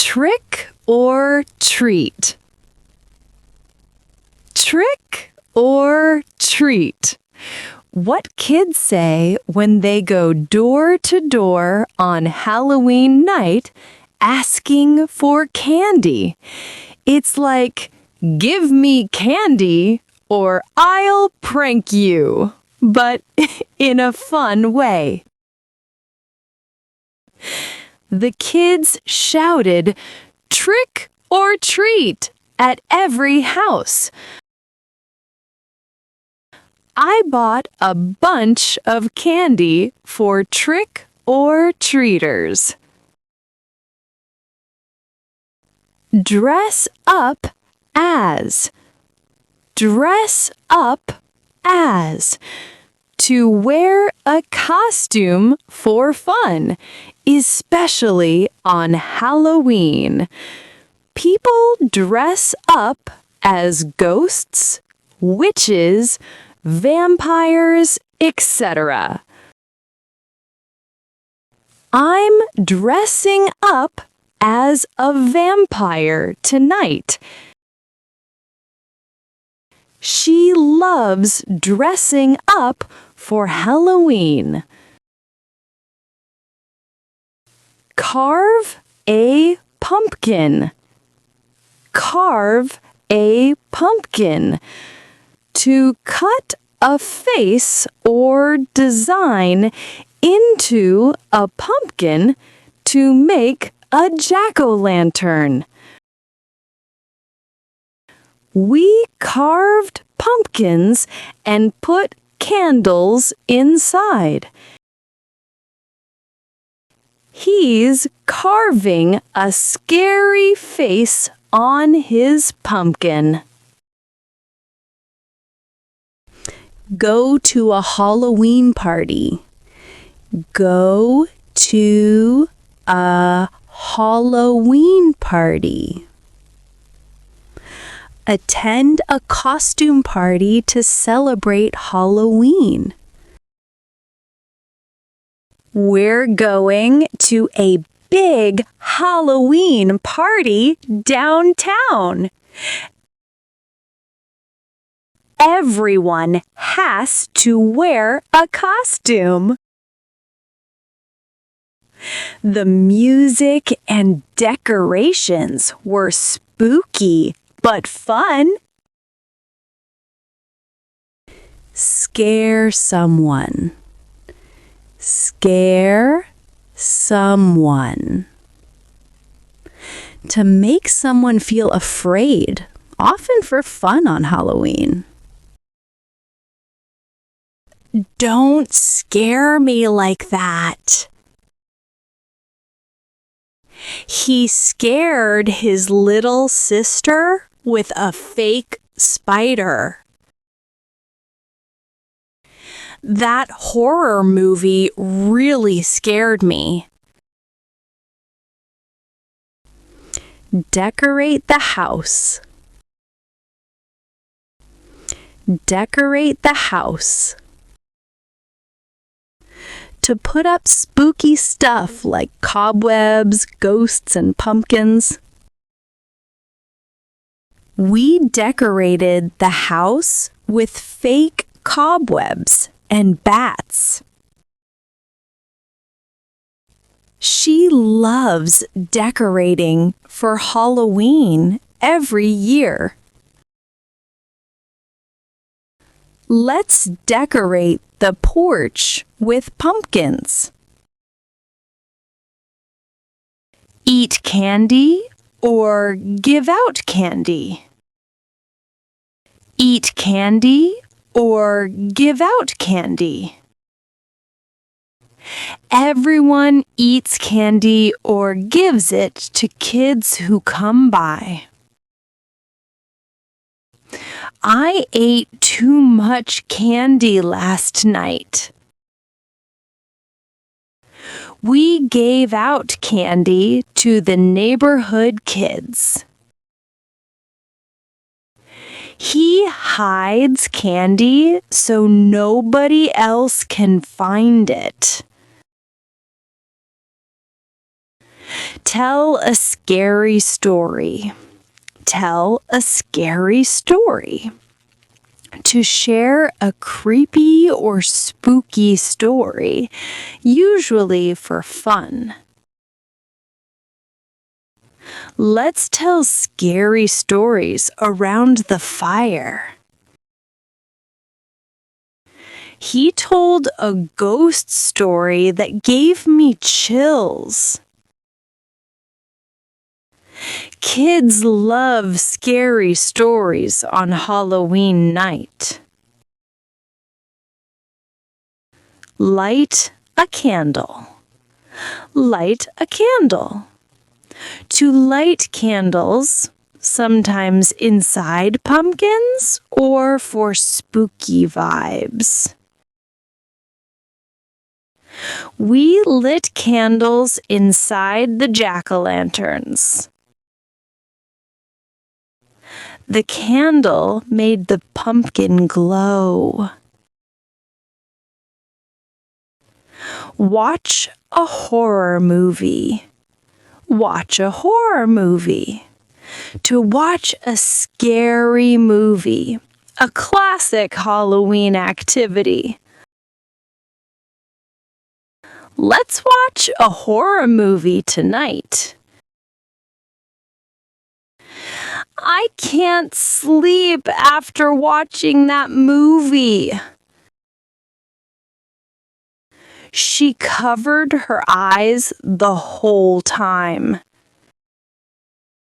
Trick or treat? Trick or treat? What kids say when they go door to door on Halloween night asking for candy? It's like, give me candy or I'll prank you, but in a fun way. The kids shouted, trick or treat, at every house. I bought a bunch of candy for trick or treaters. Dress up as. Dress up as. To wear a costume for fun, especially on Halloween. People dress up as ghosts, witches, vampires, etc. I'm dressing up as a vampire tonight. She loves dressing up for Halloween. Carve a pumpkin. Carve a pumpkin. To cut a face or design into a pumpkin to make a jack-o'-lantern. We carved pumpkins and put candles inside. He's carving a scary face on his pumpkin. Go to a Halloween party. Go to a Halloween party. Attend a costume party to celebrate Halloween. We're going to a big Halloween party downtown. Everyone has to wear a costume. The music and decorations were spooky but fun. Scare someone. Scare someone. To make someone feel afraid, often for fun on Halloween. Don't scare me like that. He scared his little sister with a fake spider. That horror movie really scared me. Decorate the house. Decorate the house. To put up spooky stuff like cobwebs, ghosts, and pumpkins. We decorated the house with fake cobwebs and bats. She loves decorating for Halloween every year. Let's decorate the porch with pumpkins. Eat candy or give out candy? Eat candy or give out candy? Everyone eats candy or gives it to kids who come by. I ate too much candy last night. We gave out candy to the neighborhood kids. He hides candy so nobody else can find it. Tell a scary story. Tell a scary story. To share a creepy or spooky story, usually for fun. Let's tell scary stories around the fire. He told a ghost story that gave me chills. Kids love scary stories on Halloween night. Light a candle. Light a candle. To light candles, sometimes inside pumpkins or for spooky vibes. We lit candles inside the jack-o'-lanterns. The candle made the pumpkin glow. Watch a horror movie. Watch a horror movie. To watch a scary movie, a classic Halloween activity. Let's watch a horror movie tonight. I can't sleep after watching that movie. She covered her eyes the whole time.